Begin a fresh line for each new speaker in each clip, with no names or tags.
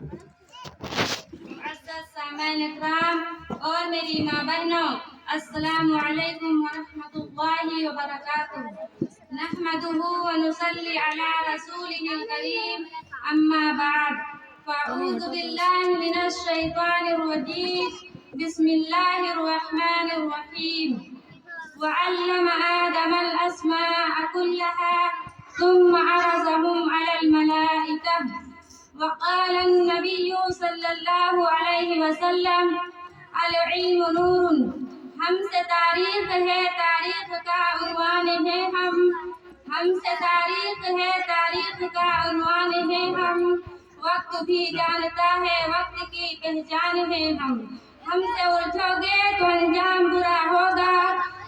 معزز سامعین اکرام اور میری ماں بہنوں، السلام علیکم ورحمۃ اللہ وبرکاتہ۔ نحمده ونصلي على رسوله الكريم اما بعد فاعوذ باللہ من الشیطان الرجیم بسم اللہ الرحمن الرحیم وعلم آدم الأسماء كلها ثم عرضهم على الملائكة وقال النبي صلی اللہ علیہ وسلم العلم نور۔ ہم سے تاریخ ہے، تاریخ کا عنوان ہے ہم سے تاریخ ہے، تاریخ کا عنوان ہے ہم۔ وقت بھی جانتا ہے، وقت کی پہچان ہے ہم سے الجھو گے تو انجام برا ہوگا،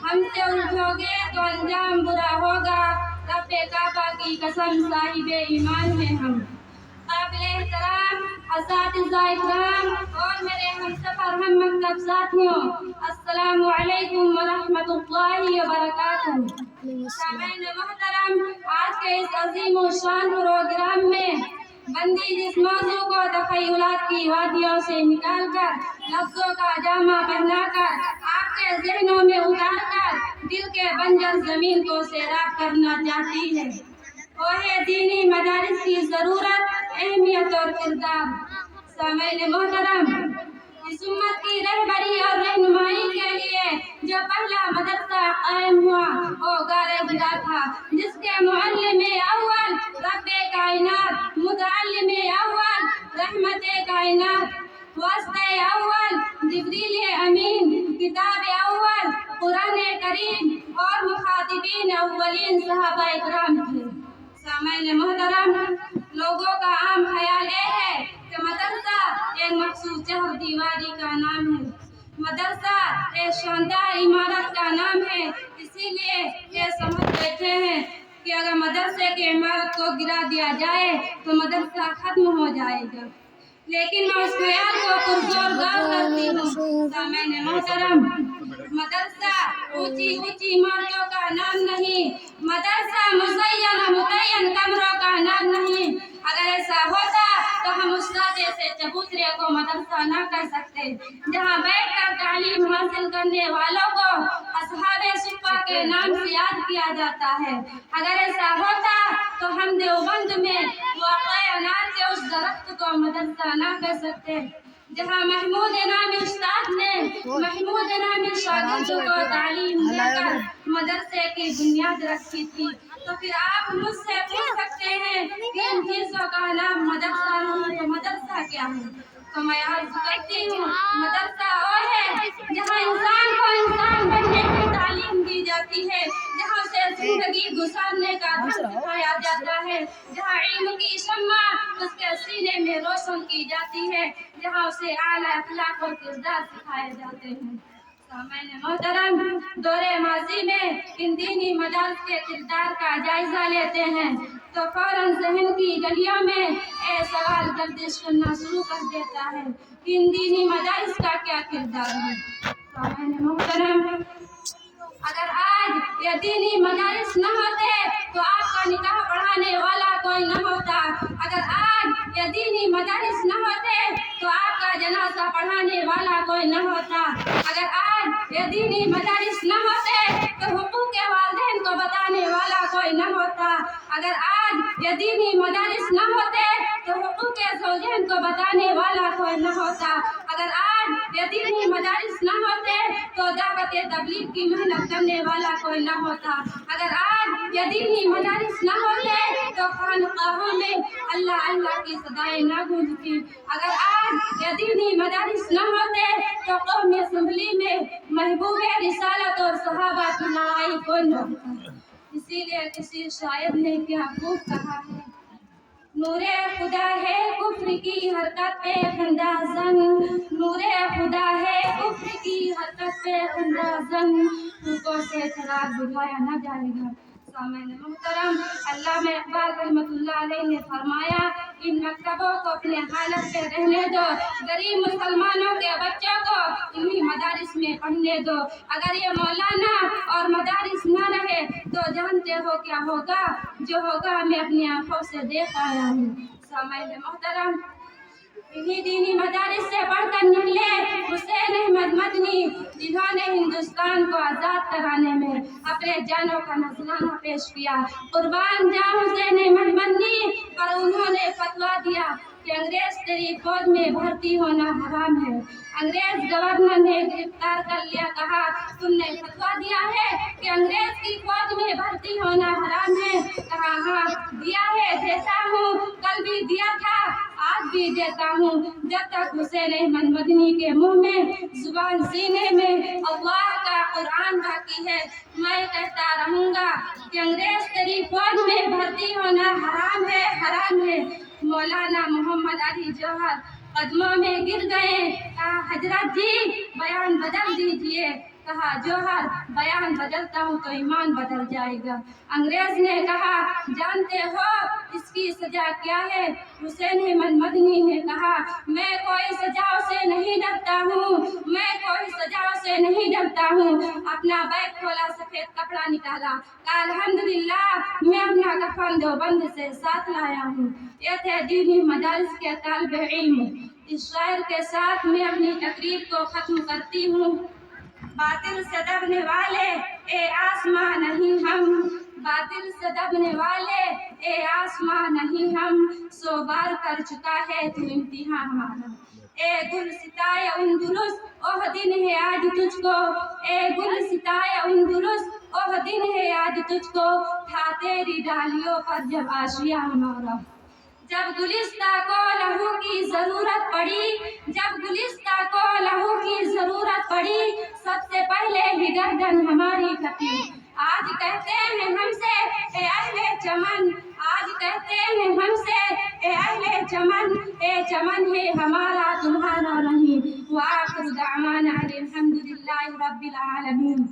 ہم سے الجھو گے تو انجام برا ہوگا۔ رب کعبہ کی قسم صاحب ایمان ہے ہم۔ قابل احترام اساتذہ اکرام اور میرے ہم سفر ہم مکتب ساتھیوں، السلام علیکم ورحمۃ اللہ وبرکاتہ۔ سامعین محترم، آج کے اس عظیم الشان پروگرام میں بندی جس موضوع کو تخیلات کی وادیوں سے نکال کر، لفظوں کا جامہ پہنا کر، آپ کے ذہنوں میں اتار کر دل کے بنجر زمین کو سیراب کرنا چاہتی ہے، وہ ہے دینی مدارس کی ضرورت، اہمیت اور کردار۔ سامعین محترم، اس امت کی رہبری اور رہنمائی کے لیے جو پہلا مدرسہ قائم ہوا وہ غار حرا تھا، جس کے معلم اول رب کائنات، متعلم اول رحمت کائنات، واسطہ اول جبریل امین، کتاب اول قرآن کریم اور مخاطبین اولین صحابہ اکرام تھے۔ سامعین محترم، لوگوں کا عام خیال یہ ہے کہ مدرسہ ایک مخصوص چہر دیواری کا نام ہے، مدرسہ ایک شاندار عمارت کا نام ہے، اسی لیے یہ سمجھ بیٹھے ہیں کہ اگر مدرسے کی عمارت کو گرا دیا جائے تو مدرسہ ختم ہو جائے گا، لیکن میں اس خیال کو پرزور غور کرتی ہوں۔ سامعین محترم، مدرسہ اونچی اونچی عمارتوں کا نام نہیں، مدرسہ متعین کمروں کا نام نہیں۔ اگر ایسا ہوتا تو ہم استاد سے چبوترے کو مدرسہ نہ کر سکتے، جہاں بیٹھ کر تعلیم حاصل کرنے والوں کو اصحاب صفہ کے نام سے یاد کیا جاتا ہے۔ اگر ایسا ہوتا تو ہم دیوبند میں واقع انار کے اس درخت کو مدرسہ نہ کر سکتے، جہاں محمود نامی استاد نے محمود نامی شاگرد کو تعلیم دے کر مدرسے کی بنیاد رکھی تھی۔ تو پھر آپ مجھ سے پوچھ سکتے ہیں کہ ان چیزوں کا نام مدرسہ نہیں تو مدرسہ کیا ہے؟ تو میں عرض کرتی ہوں، مدرسہ وہ ہے جہاں انسان کو انسان بننے کی تعلیم دی جاتی ہے، جہاں اسے زندگی گزارنے کا ڈھنگ سکھایا جاتا ہے، جہاں علم کی شمع اس کے سینے میں روشن کی جاتی ہے، جہاں اسے اعلیٰ اخلاق اور کردار سکھائے جاتے ہیں۔ سامعین محترم، دور ماضی میں ان دینی مدارس کے کردار کا جائزہ لیتے ہیں تو فوراً ذہن کی گلیوں میں سوال گردش کرنا شروع کر دیتا ہے کہ ان دینی مدارس کا کیا کردار ہے۔ سامعین محترم، اگر آج یہ دینی مدارس نہ ہوتے تو آپ کا نکاح پڑھانے والا کوئی نہ ہوتا، اگر آج یہ دینی مدارس نہ ہوتے تو آپ کا جنازہ پڑھانے والا کوئی نہ ہوتا، اگر آج یہ دینی مدارس نہ ہوتے تو حقوق والدین کو بتانے والا کوئی نہ ہوتا، اگر آج یہ دینی مدارس نہ ہوتے تو حقوق زوجین کو بتانے والا کوئی نہ ہوتا، اگر آج یہ دینی مدارس نہ ہوتے تو دعوت تبلیغ کی محنت کرنے والا کوئی نہ ہوتا، اگر آج یہ دینی مدارس نہ ہوتے تو خانقاہوں میں اللہ اللہ کی صدائیں نہ گونجتی، اگر آج یہ دینی مدارس نہ ہوتے تو قومی اسمبلی میں محبوب رسالت اور صحابہ کی لڑائی کوئی نہ ہوتا۔ اسی لیے کسی شاعر نے کیا خوب کہا ہے، نور خدا ہے کفر کی حرکت پہ خندہ زن، نور خدا ہے کفر کی حرکت پہ خندہ زن، کو سے چراغ بجھایا نہ جائے گا۔ سامعین محترم، علامہ اقبال رحمۃ اللہ علیہ نے فرمایا، ان مکتبوں کو اپنے حالت پہ رہنے دو، غریب مسلمانوں کے بچوں کو انہی مدارس میں پڑھنے دو۔ اگر یہ مولانا اور مدارس نہ رہے تو جانتے ہو کیا ہوگا؟ جو ہوگا میں اپنی آنکھوں سے دیکھ آیا ہوں۔ سامعین محترم، انہی دینی مدارس سے پڑھ کر نکلے حسین احمد مدنی، جنہوں نے ہندوستان کو آزاد کرانے میں اپنے جانوں کا نذرانہ پیش کیا۔ قربان جاؤں حسین احمد مدنی، پر انہوں نے فتویٰ دیا کہ انگریز تیری فوج میں بھرتی ہونا حرام ہے۔ انگریز گورنر نے گرفتار کر لیا، کہا تم نے فتویٰ دیا ہے کہ انگریز کی فوج میں بھرتی ہونا حرام ہے؟ کہا ہاں دیا ہے، دیتا ہوں، کل بھی دیا تھا، آج بھی دیتا ہوں۔ جب تک حسین احمد مدنی کے منہ میں، زبان سینے میں اللہ کا قرآن باقی ہے، میں کہتا رہوں گا کہ انگریز تیری فوج میں بھرتی ہونا حرام ہے، حرام ہے۔ مولانا محمد علی جوہر قدموں میں گر گئے، کہا حضرت جی بیان بدل دیجئے۔ کہا جوہر بیان بدلتا ہوں تو ایمان بدل جائے گا۔ انگریز نے کہا جانتے ہو اس کی سزا کیا ہے؟ حسین احمد مدنی نے کہا میں کوئی سزاؤں سے نہیں ڈرتا ہوں، میں کوئی سزاؤں سے نہیں ڈرتا ہوں۔ اپنا بیگ کھولا، سفید کپڑا نکالا، کہا الحمدللہ میں اپنا کفن دیوبند سے ساتھ لایا ہوں۔ یہ تھے دینی مدارس کے طالب علم۔ اس شعر کے ساتھ میں اپنی تقریر کو ختم کرتی ہوں۔ باطل سے دبنے والے اے آسماں نہیں ہم، باطل سے دبنے والے اے آسماں نہیں ہم، 100 بار کر چکا ہے تو امتحان ہمارا۔ اے گل ستائے اندلس اوہ دن ہے آج تجھ کو، اے گل ستائے اندلس اوہ دن ہے آج تجھ کو، تھا تیری ڈالیوں پر جب آشیاں ہمارا۔ جب گلستہ کو لہو کی ضرورت پڑی، جب گلستہ کو لہو کی ضرورت پڑی، سب سے پہلے ہی گردن ہماری کٹی۔ آج کہتے ہیں ہم سے اے اہل چمن، آج کہتے ہیں ہم سے اے اہل چمن، اے چمن ہے ہمارا تمہارا نہیں۔ وآخر دعوانا الحمدللہ رب العالمین۔